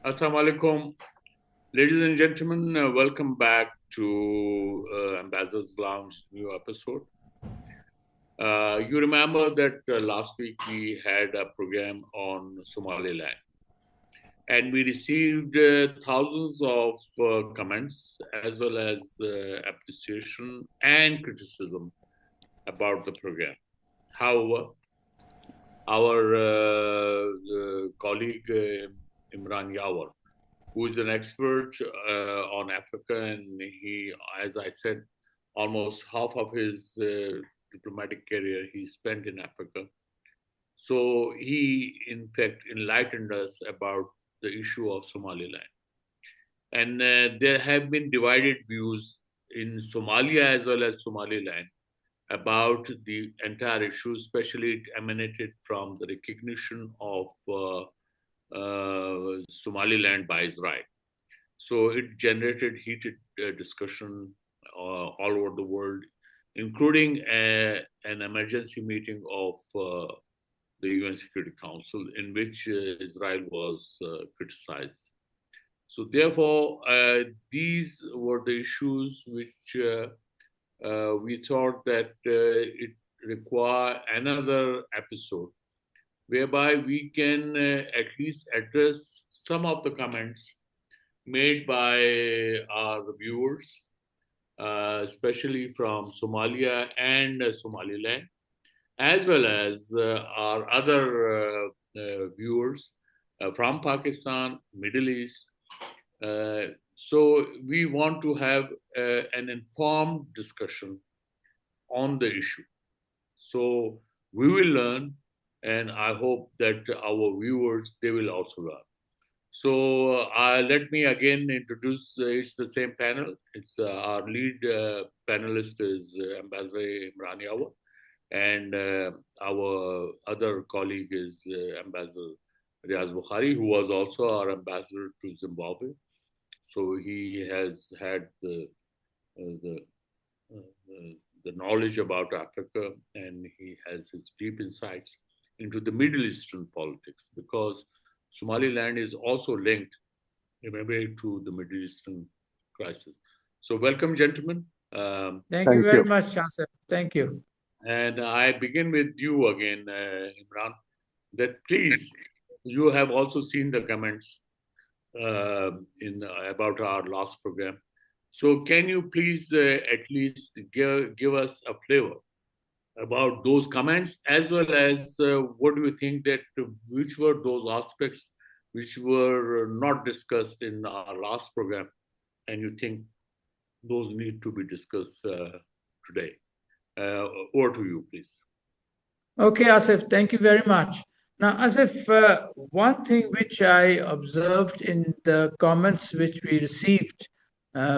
Assalamu alaikum. Ladies and gentlemen, welcome back to Ambassador's Lounge new episode. You remember that last week we had a program on Somaliland, and we received thousands of comments as well as appreciation and criticism about the program. However, our colleague Imran Yawar, who is an expert on Africa, and he, as I said, almost half of his diplomatic career he spent in Africa. So he, in fact, enlightened us about the issue of Somaliland. And there have been divided views in Somalia as well as Somaliland about the entire issue, especially it emanated from the recognition of Somaliland by Israel. So it generated heated discussion all over the world, including an emergency meeting of the UN Security Council in which Israel was criticized. So therefore, these were the issues which we thought that it require another episode whereby we can at least address some of the comments made by our viewers, especially from Somalia and Somaliland, as well as our other viewers from Pakistan, Middle East. So we want to have an informed discussion on the issue. So we will learn, and I hope that our viewers, they will also learn. So let me again introduce, it's the same panel. It's our lead panelist is Ambassador Imran Yawar, and our other colleague is Ambassador Riaz Bukhari, who was also our ambassador to Zimbabwe. So he has had the, the knowledge about Africa, and he has his deep insights into the Middle Eastern politics, because Somaliland is also linked in a way to the Middle Eastern crisis. So welcome, gentlemen. Thank you very much, Chancellor. Thank you. And I begin with you again, Imran, that please, you have also seen the comments about our last program. So can you please at least give us a flavor about those comments, as well as what do you think that which were those aspects which were not discussed in our last program, and you think those need to be discussed today? Over to you, please. Okay, Asif, thank you very much. Now, Asif, one thing which I observed in the comments which we received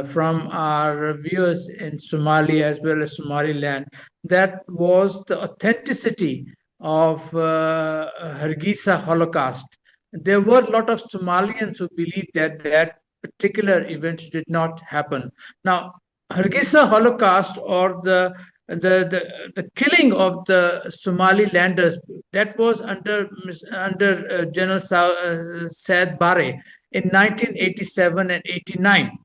from our viewers in Somalia as well as Somaliland, that was the authenticity of Hargeisa Holocaust. There were a lot of Somalians who believed that that particular event did not happen. Now, Hargeisa Holocaust, or the killing of the Somalilanders, that was under General Saad Barre in 1987 and 89.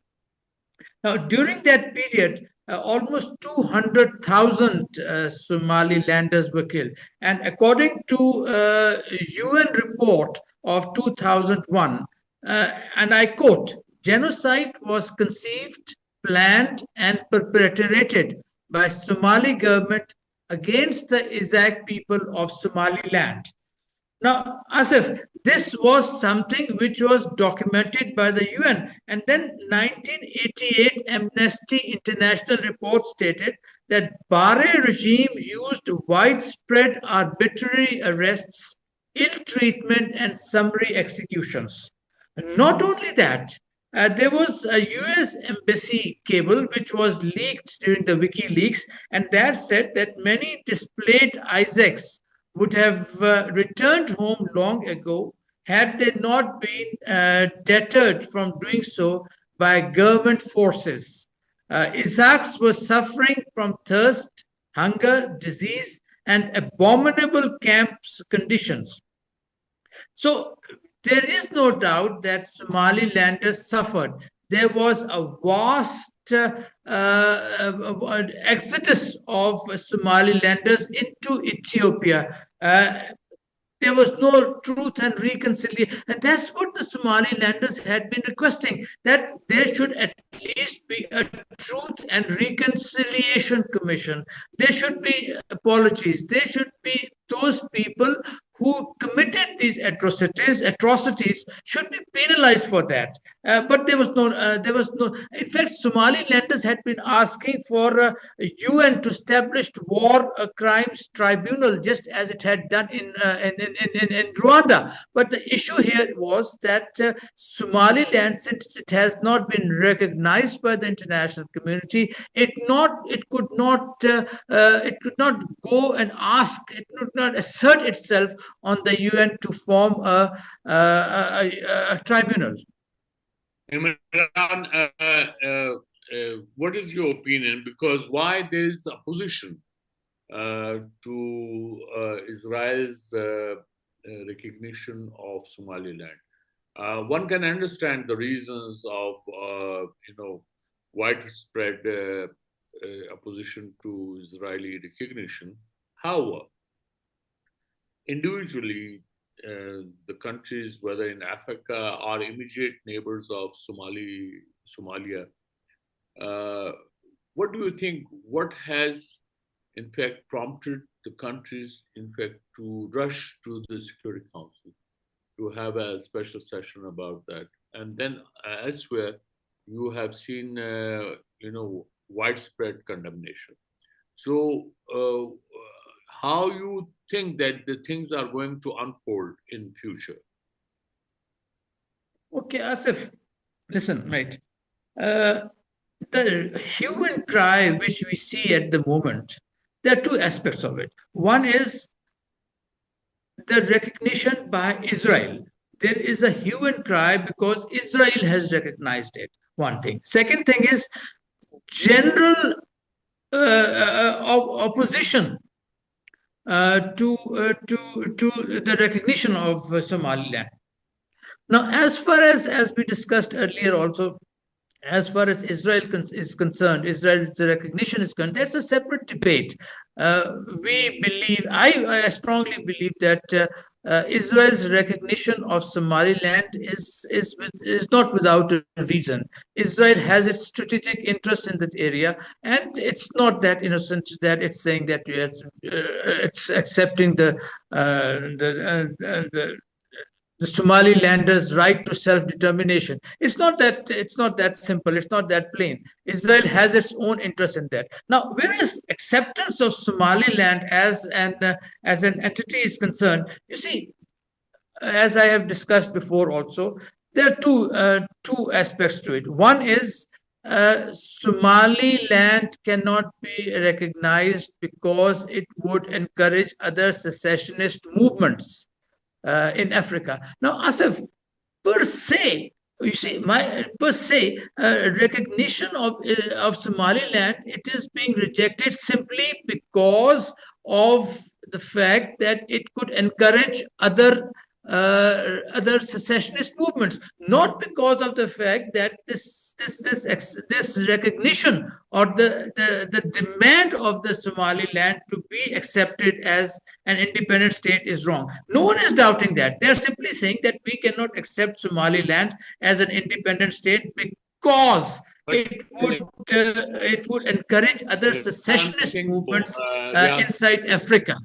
Now, during that period, almost 200,000 Somalilanders were killed. And according to a UN report of 2001, and I quote, genocide was conceived, planned, and perpetrated by Somali government against the Isaac people of Somaliland. Now, Asif, this was something which was documented by the UN. And then 1988 Amnesty International report stated that Barre regime used widespread arbitrary arrests, ill treatment, and summary executions. Not only that, there was a US embassy cable which was leaked during the WikiLeaks, and that said that many displaced Isaacs would have returned home long ago had they not been deterred from doing so by government forces. Isaacs were suffering from thirst, hunger, disease, and abominable camps conditions. So there is no doubt that Somalilanders suffered. There was a vast exodus of Somalilanders into Ethiopia. There was no truth and reconciliation. And that's what the Somalilanders had been requesting, that there should at least be a truth and reconciliation commission. There should be apologies. There should be those people who committed these atrocities should be penalized for that. But there was no. In fact, Somalilanders had been asking for UN to establish war crimes tribunal, just as it had done in Rwanda. But the issue here was that Somaliland, since it has not been recognized by the international community, it could not go and ask, it could not assert itself on the UN to form a tribunal. Imran, what is your opinion? Because why there is opposition to Israel's recognition of Somaliland? One can understand the reasons of widespread opposition to Israeli recognition. However, individually, the countries, whether in Africa or immediate neighbors of Somalia, what do you think? What has, in fact, prompted the countries, in fact, to rush to the Security Council to have a special session about that? And then elsewhere, you have seen, widespread condemnation. So, how you think that the things are going to unfold in future? Okay, Asif, listen, mate. The hue and cry which we see at the moment, there are two aspects of it. One is the recognition by Israel. There is a hue and cry because Israel has recognized it. One thing. Second thing is general opposition to the recognition of Somaliland. Now, as far as we discussed earlier, also, as far as Israel is concerned, Israel's recognition is concerned, that's a separate debate. I strongly believe that Israel's recognition of Somaliland is not without a reason. Israel has its strategic interest in that area, and it's not that innocent that it's saying that it's accepting the Somalilanders' right to self-determination. It's not that simple. It's not that plain. Israel has its own interest in that. Now, whereas acceptance of Somaliland as an entity is concerned, you see, as I have discussed before, also there are two aspects to it. One is Somaliland cannot be recognized because it would encourage other secessionist movements in Africa. Now, Asif, per se, you see, recognition of Somaliland, it is being rejected simply because of the fact that it could encourage other secessionist movements, not because of the fact that this recognition or the demand of the Somaliland to be accepted as an independent state is wrong. No one is doubting that. They're simply saying that we cannot accept Somaliland as an independent state because it would encourage other secessionist movements inside Africa.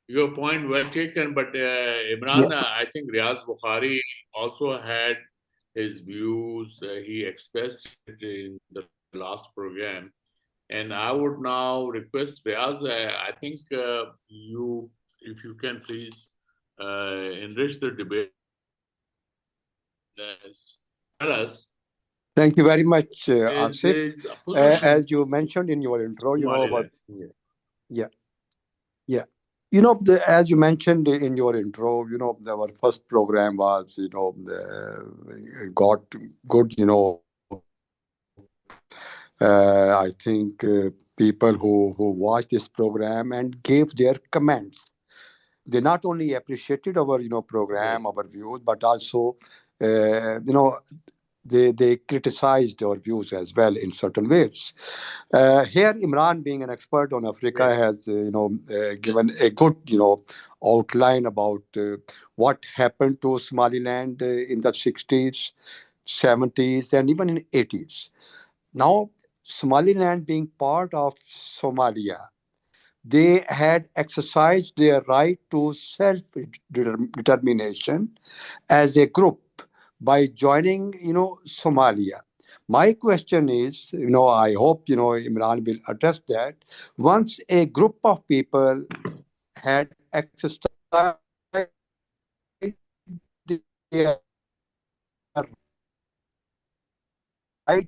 Your point well taken, but Imran, I think Riaz Bukhari also had his views. He expressed it in the last program, and I would now request Riaz. I think if you can please enrich the debate. Tell us. Thank you very much, Asif. As you mentioned in your intro, as you mentioned in your intro, our first program was, got good, I think people who watched this program and gave their comments. they not only appreciated our Yes. program, our views, but also you know they criticized our views as well in certain ways. Here, Imran, being an expert on Africa, Yes. has given a good outline about what happened to Somaliland in the 60s, 70s, and even in 80s. Now, Somaliland being part of Somalia, they had exercised their right to self determination as a group by joining Somalia. My question is, I hope Imran will address that. Once a group of people had exercised their right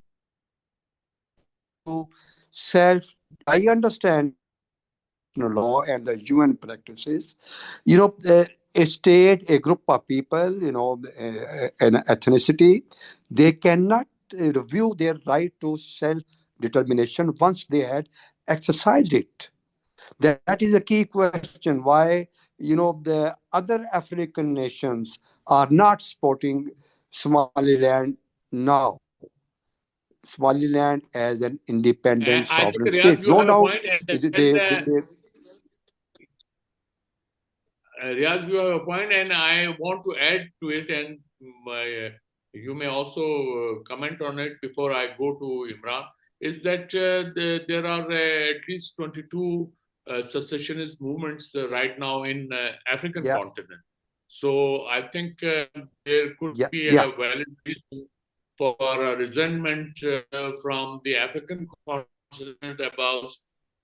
to self, I understand international law and the UN practices. A state, a group of people, an ethnicity, they cannot review their right to self determination once they had exercised it. That is a key question why the other African nations are not supporting Somaliland now. Somaliland as an independent I sovereign think, state. Riaz, No you have a doubt, point, and they Riaz, you have a point, and I want to add to it, and you may also comment on it before I go to Imran. Is that there are at least 22 secessionist movements right now in African yeah, continent. So I think there could yeah, be yeah. a valid reason for resentment from the African continent about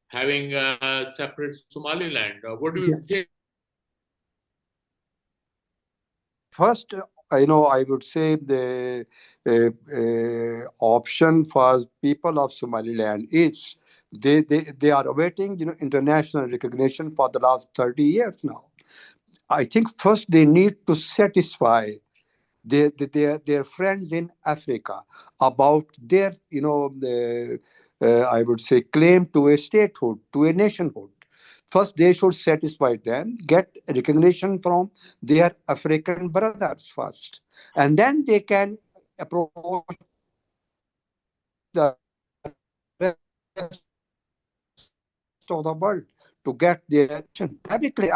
having a separate Somaliland. What do you Yeah. think? First, I would say the option for people of Somaliland is they are awaiting international recognition for the last 30 years now. I think first they need to satisfy their friends in Africa about their, I would say, claim to a statehood, to a nationhood. First, they should satisfy them, get recognition from their African brothers first, and then they can approach the rest of the world to get their recognition. Publicly,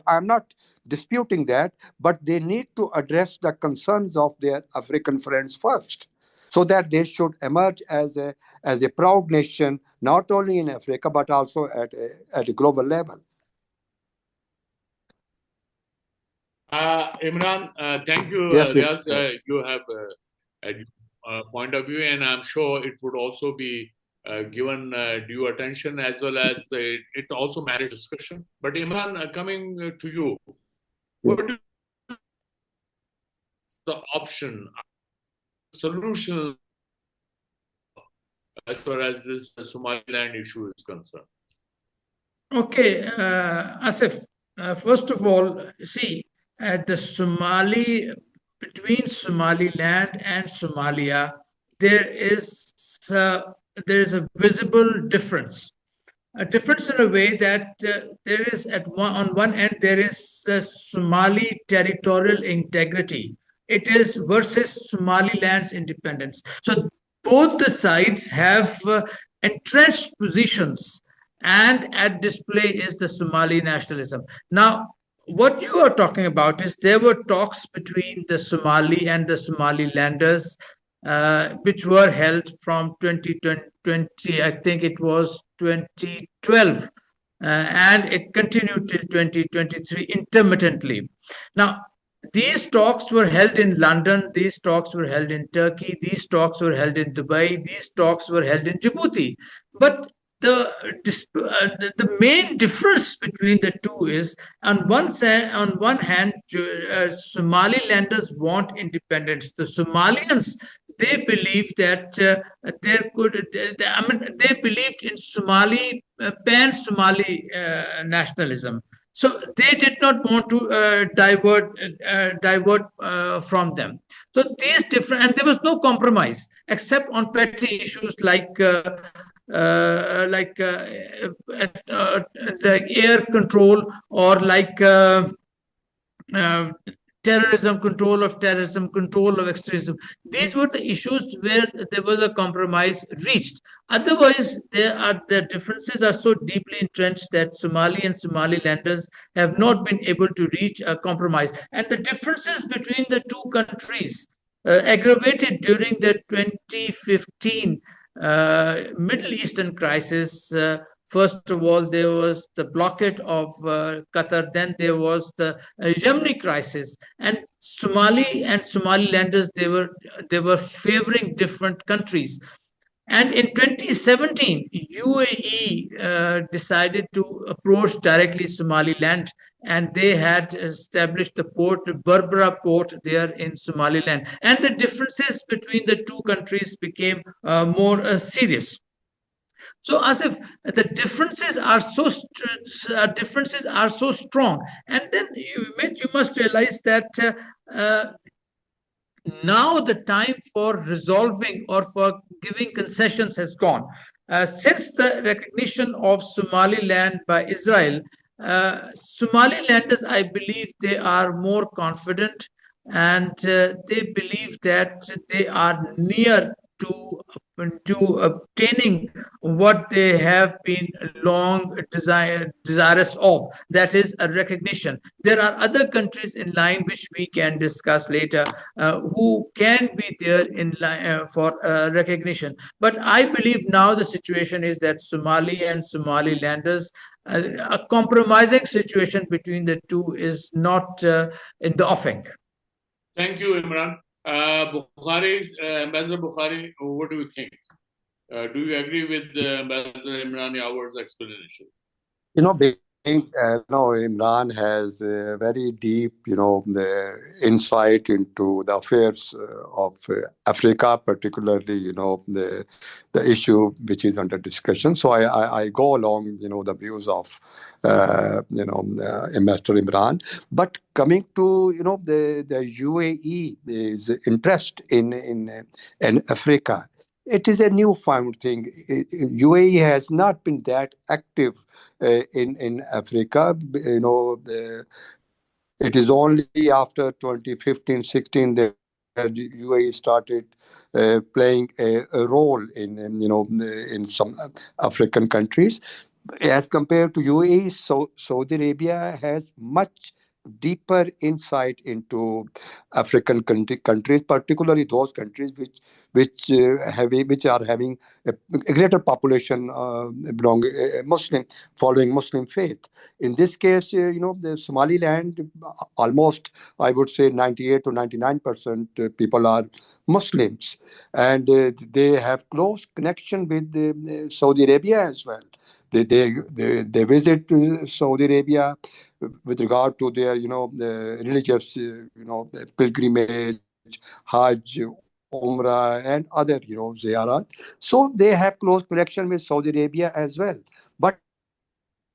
I'm not disputing that, but they need to address the concerns of their African friends first, so that they should emerge as a proud nation, not only in Africa but also at a global level. Imran, thank you, Yes, Riaz. You have a point of view, and I'm sure it would also be given due attention, as well as it also merits discussion. But Imran, coming to you, what is the option, solution as far as this Somaliland issue is concerned? Okay, Asif, first of all, see, the between Somaliland and Somalia, there is uh, there is a visible difference. A difference in a way that there is on one end there is Somali territorial integrity. It is versus Somaliland's independence. So both the sides have entrenched positions, and at display is the Somali nationalism. Now, what you are talking about is there were talks between the Somali and the Somalilanders, which were held from 2020, I think it was 2012, and it continued till 2023 intermittently. Now, these talks were held in London, these talks were held in Turkey, these talks were held in Dubai, these talks were held in Djibouti. But the main difference between the two is on one hand, Somalilanders want independence. The Somalians, they believe that they believed in Somali pan-Somali nationalism. So they did not want to divert from them. So these different, and there was no compromise except on petty issues like like air control, or uh, terrorism, control of terrorism, control of extremism. These were the issues where there was a compromise reached. Otherwise, the differences are so deeply entrenched that Somali and Somalilanders have not been able to reach a compromise. And the differences between the two countries aggravated during the 2015 Middle Eastern crisis. First of all, there was the blockade of Qatar, then there was the Yemeni crisis, and Somali and Somalilanders, they were favoring different countries. And in 2017, UAE decided to approach directly Somaliland, and they had established the port, Berbera port, there in Somaliland. And the differences between the two countries became more serious. So, Asif, the differences are so strong, and then you must realize that uh, now the time for resolving or for giving concessions has gone. Since the recognition of Somaliland by Israel, Somalilanders, I believe, they are more confident, and they believe that they are near to obtaining what they have been long desirous of, that is a recognition. There are other countries in line which we can discuss later, who can be there in line for recognition. But I believe now the situation is that Somali and Somalilanders, a compromising situation between the two is not in the offing. Thank you, Imran. Ambassador Bukhari, what do you think? Do you agree with Ambassador Imran Yawar's explanation? Being, Imran has a very deep, the insight into the affairs of Africa, particularly, the issue which is under discussion. So I go along, the views of, Ambassador Imran. But coming to, the UAE is interest in Africa. It is a newfound thing. UAE has not been that active in Africa. It is only after 2015-16 that UAE started playing a role in some African countries. As compared to UAE, Saudi Arabia has much deeper insight into African countries, particularly those countries which are having a greater population Muslim, following Muslim faith. In this case, the Somaliland, almost I would say 98 to 99% people are Muslims, and they have close connection with Saudi Arabia as well. They visit Saudi Arabia with regard to their the religious pilgrimage, Hajj, Umrah, and other ziyarat. So they have close connection with Saudi Arabia as well. But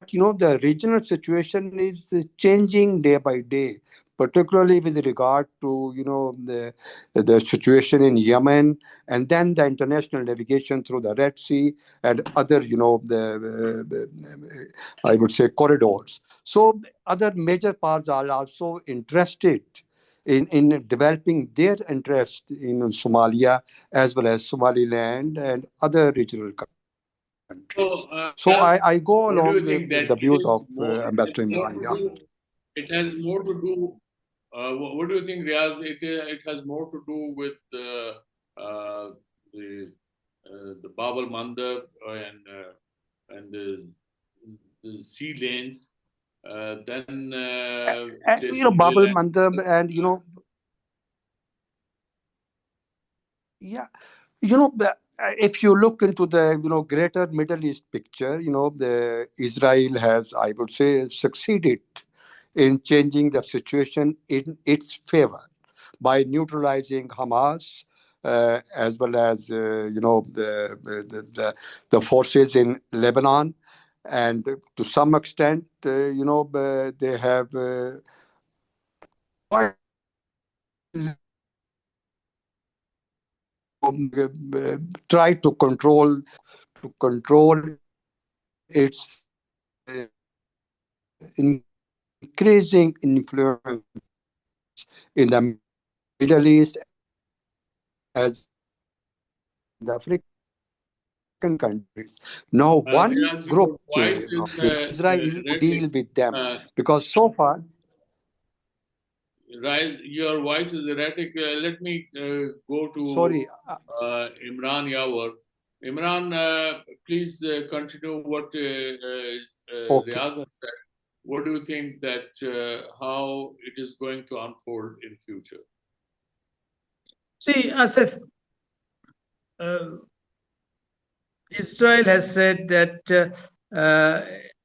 the regional situation is changing day by day, particularly with regard to the situation in Yemen, and then the international navigation through the Red Sea and other I would say corridors. So other major powers are also interested in developing their interest in Somalia as well as Somaliland and other regional countries. So I go along What do with you the think views that of Ambassador Imran. Yeah. it has more to do? What do you think, Riaz? It has more to do with uh, the the Babel Mandab and the sea lanes than say Babel Somaliland. Mandab, and yeah, if you look into the greater Middle East picture, the Israel has, I would say, succeeded in changing the situation in its favor by neutralizing Hamas, as well as the forces in Lebanon, and to some extent, they have try to control to control its increasing influence in the Middle East as well as in the African countries. Now, one group Riaz, your voice is Israel to erratic. deal with them Uh, because so far, Riaz, your voice is erratic. Let me go to sorry, Imran Yawar. Imran, please continue what okay. Riaz has said. What do you think that how it is going to unfold in future? See, Asif, uh, Israel has said that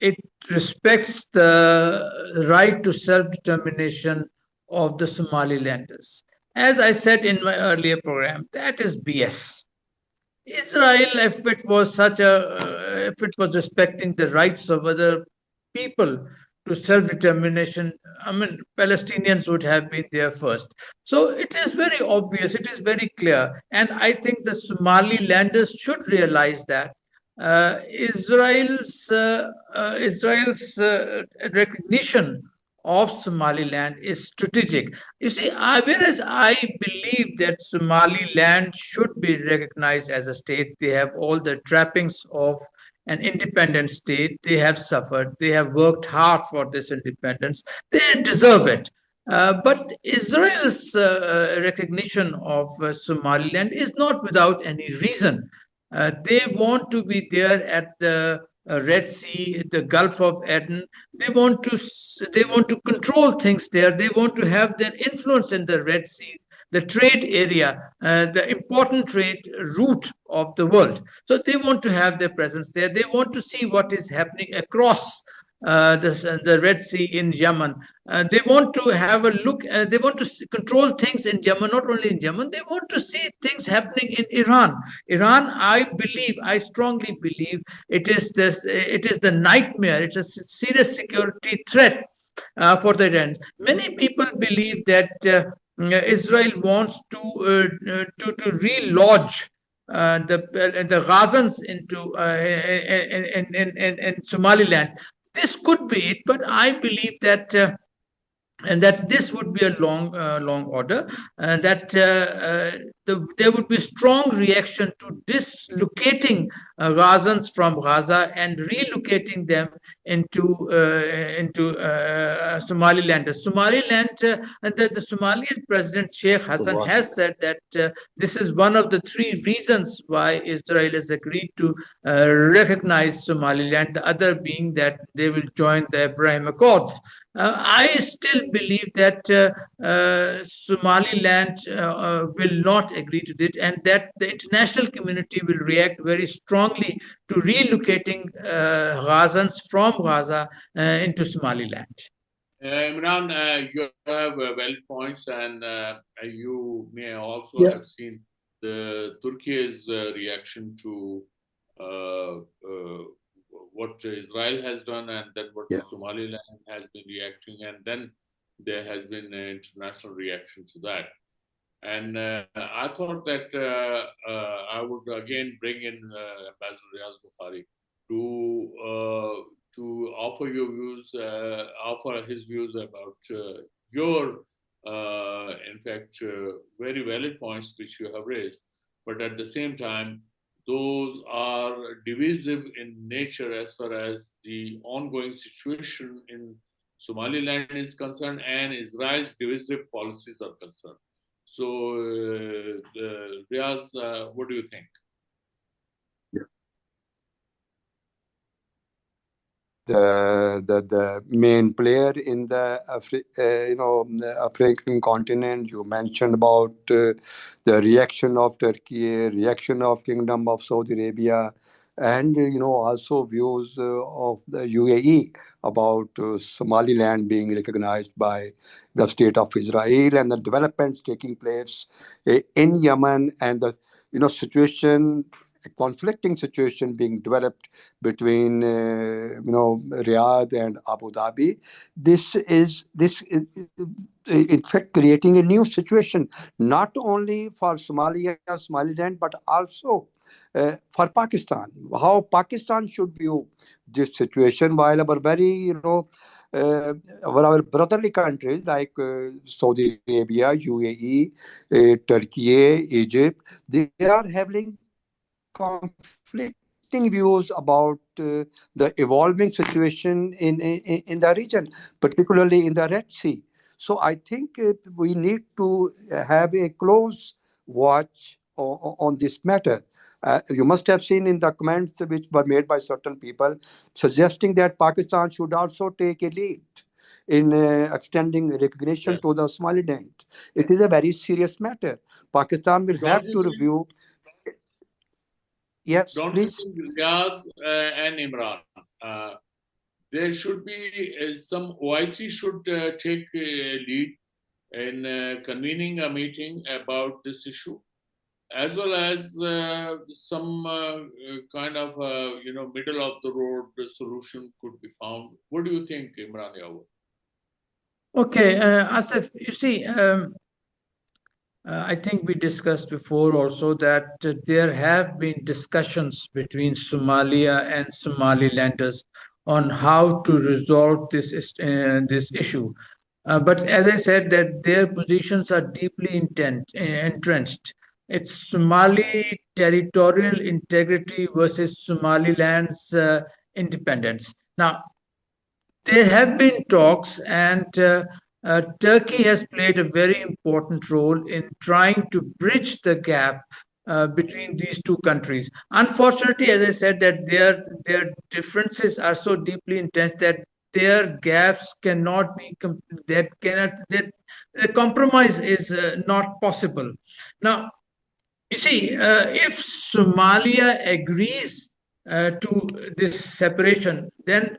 it respects the right to self-determination of the Somalilanders. As I said in my earlier program, that is BS. Israel, if it was respecting the rights of other people to self-determination, I mean, Palestinians would have been there first. So it is very obvious, it is very clear, and I think the Somalilanders should realize that Israel's recognition of Somaliland is strategic. You see, whereas I believe that Somaliland should be recognized as a state, they have all the trappings of an independent state. They have suffered, they have worked hard for this independence, they deserve it. But Israel's recognition of Somaliland is not without any reason. They want to be there at the Red Sea, the Gulf of Aden. They want to control things there. They want to have their influence in the Red Sea, the trade area, the important trade route of the world. So they want to have their presence there. They want to see what is happening across the Red Sea in Yemen. They want to have a look. They want to control things in Yemen, not only in Yemen. They want to see things happening in Iran. Iran, I strongly believe, it is this. It is the nightmare. It's a serious security threat for the Iranians. Many people believe that Israel wants to relodge the Gazans into in Somaliland. This could be it, but I believe that and that this would be a long order, and that there would be strong reaction to dislocating Gazans from Gaza and relocating them into Somaliland. The Somalian President Sheikh Hassan has said that this is one of the three reasons why Israel has agreed to recognize Somaliland. The other being that they will join the Abraham Accords. I still believe that Somaliland will not agree to it, and that the international community will react very strongly to relocating Gazans from Gaza into Somaliland. Imran, you have valid points, and you may also Yeah. have seen the Turkey's reaction to uh, uh, what Israel has done, and then what Yeah. Somaliland has been reacting, and then there has been an international reaction to that. And I thought that I would again bring in Ambassador Riaz Bukhari to offer your views, offer his views about your, in fact, very valid points which you have raised. But at the same time, those are divisive in nature as far as the ongoing situation in Somaliland is concerned and Israel's divisive policies are concerned. So, Riaz, what do you think? The main player in the the African continent. You mentioned about the reaction of Turkey, reaction of Kingdom of Saudi Arabia, and also views of the UAE about Somaliland being recognized by the state of Israel and the developments taking place in Yemen and the situation, a conflicting situation being developed between Riyadh and Abu Dhabi. This is in fact creating a new situation not only for Somalia, Somaliland, but also for Pakistan, how Pakistan should view this situation, while our very, our brotherly countries like Saudi Arabia, UAE, Turkey, Egypt, they are having conflicting views about the evolving situation in the region, particularly in the Red Sea. So I think we need to have a close watch on this matter. You must have seen in the comments which were made by certain people suggesting that Pakistan should also take a lead in extending recognition Yes. to the Somaliland. It is a very serious matter. Pakistan will Don't have you to think? review. Yes, Don't you please. think Riaz and Imran? There should be some OIC should take lead in convening a meeting about this issue, as well as some kind of middle of the road solution could be found. What do you think, Imran Yawar? Okay, Asif, you see, I think we discussed before also that there have been discussions between Somalia and Somalilanders on how to resolve this issue. But as I said, that their positions are deeply entrenched. It's Somali territorial integrity versus Somaliland's independence. Now, there have been talks, and Turkey has played a very important role in trying to bridge the gap between these two countries. Unfortunately, as I said, that their differences are so deeply intense that their gaps cannot be that the compromise is not possible. Now, you see, if Somalia agrees to this separation, then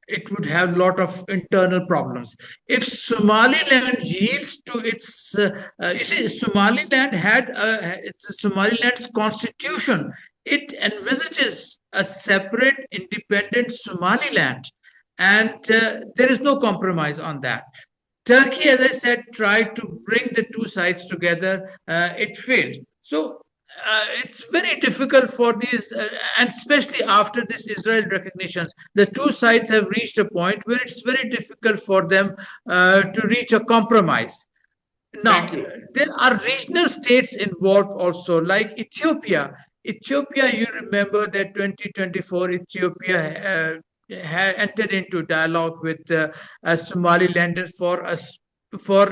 it would have a lot of internal problems. If Somaliland yields to its, you see, Somaliland it's Somaliland's constitution. It envisages a separate, independent Somaliland, and there is no compromise on that. Turkey, as I said, tried to bring the two sides together. It failed. So it's very difficult for these, and especially after this Israel recognition, the two sides have reached a point where it's very difficult for them to reach a compromise. Thank Now, you. there are regional states involved also, like Ethiopia. Ethiopia, you remember that 2024, Ethiopia had entered into dialogue with Somalilanders for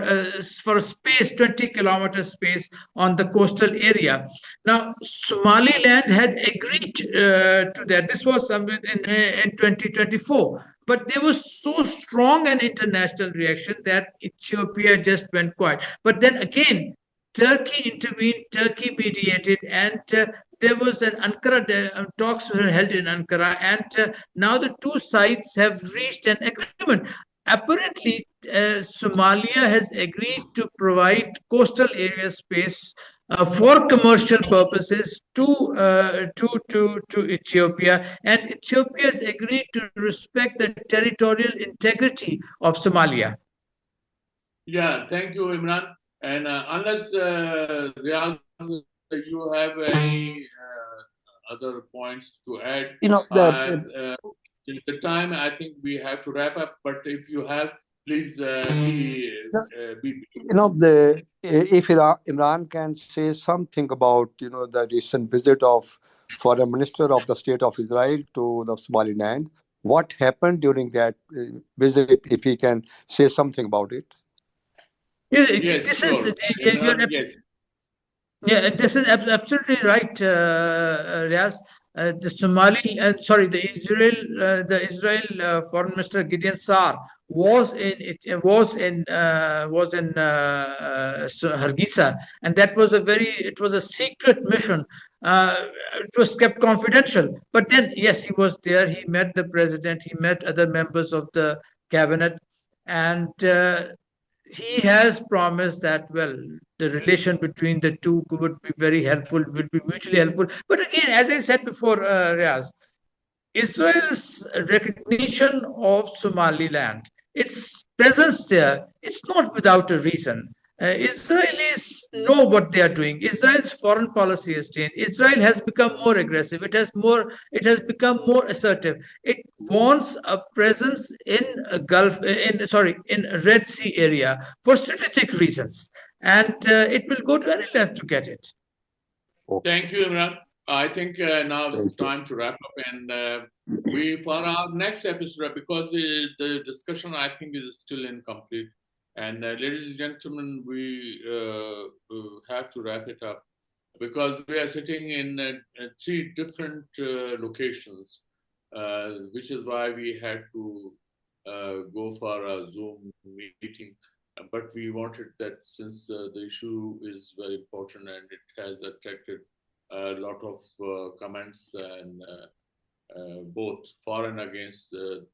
a space, 20 kilometer space on the coastal area. Now, Somaliland had agreed to that. This was somewhere in 2024. But there was so strong an international reaction that Ethiopia just went quiet. But then again, Turkey intervened, Turkey mediated, and there was an Ankara, talks were held in Ankara, and now the two sides have reached an agreement. Apparently, Somalia has agreed to provide coastal area space for commercial purposes to Ethiopia, and Ethiopia has agreed to respect the territorial integrity of Somalia. Yeah, thank you, Imran. And unless Riaz, you have any other points to add, You know, as the time I think we have to wrap up. But if you have, please be. the if Imran can say something about the recent visit of foreign minister of the state of Israel to the Somaliland, what happened during that visit? If he can say something about it. Yes, This is sure, Imran. Yes. yeah, this is absolutely right, Riaz. The Israel Foreign Minister Gideon Saar was in Hargeisa, and it was a secret mission. It was kept confidential. But then, yes, he was there. He met the president. He met other members of the cabinet, and he has promised that, well, the relation between the two would be very helpful, will be mutually helpful. But again, as I said before, Riaz, Israel's recognition of Somaliland, its presence there, it's not without a reason. Israel is know what they are doing. Israel's foreign policy has changed. Israel has become more aggressive. It has become more assertive. It wants a presence in a Gulf, in Red Sea area for strategic reasons, and it will go to any length to get it. Thank you, Imran. I think now it's Thank you. time to wrap up, and we for our next episode, because the discussion I think is still incomplete. And ladies and gentlemen, we have to wrap it up because we are sitting in three different locations, which is why we had to go for a Zoom meeting. But we wanted that since the issue is very important and it has attracted a lot of comments and both for and against the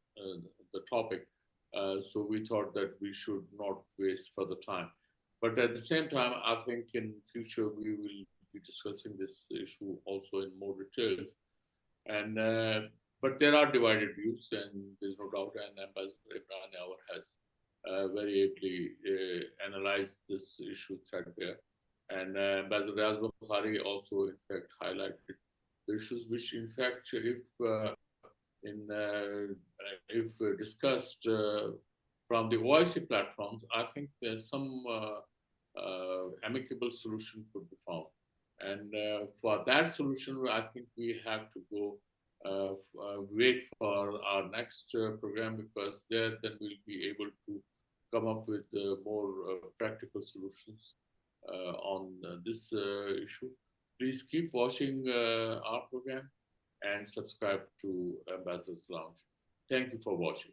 topic. So we thought that we should not waste further time. But at the same time, I think in future we will be discussing this issue also in more details. And but there are divided views, and there's no doubt. And Ambassador Imran Yawar has very ably analyzed this issue threadbare. And Ambassador Riaz Bukhari also, in fact, highlighted the issues which, in fact, if discussed from the OIC platforms, I think there's some amicable solution could be found. And for that solution, I think we have to go wait for our next program, because there then we'll be able to come up with more practical solutions on this issue. Please keep watching our program and subscribe to Ambassador's Lounge. Thank you for watching.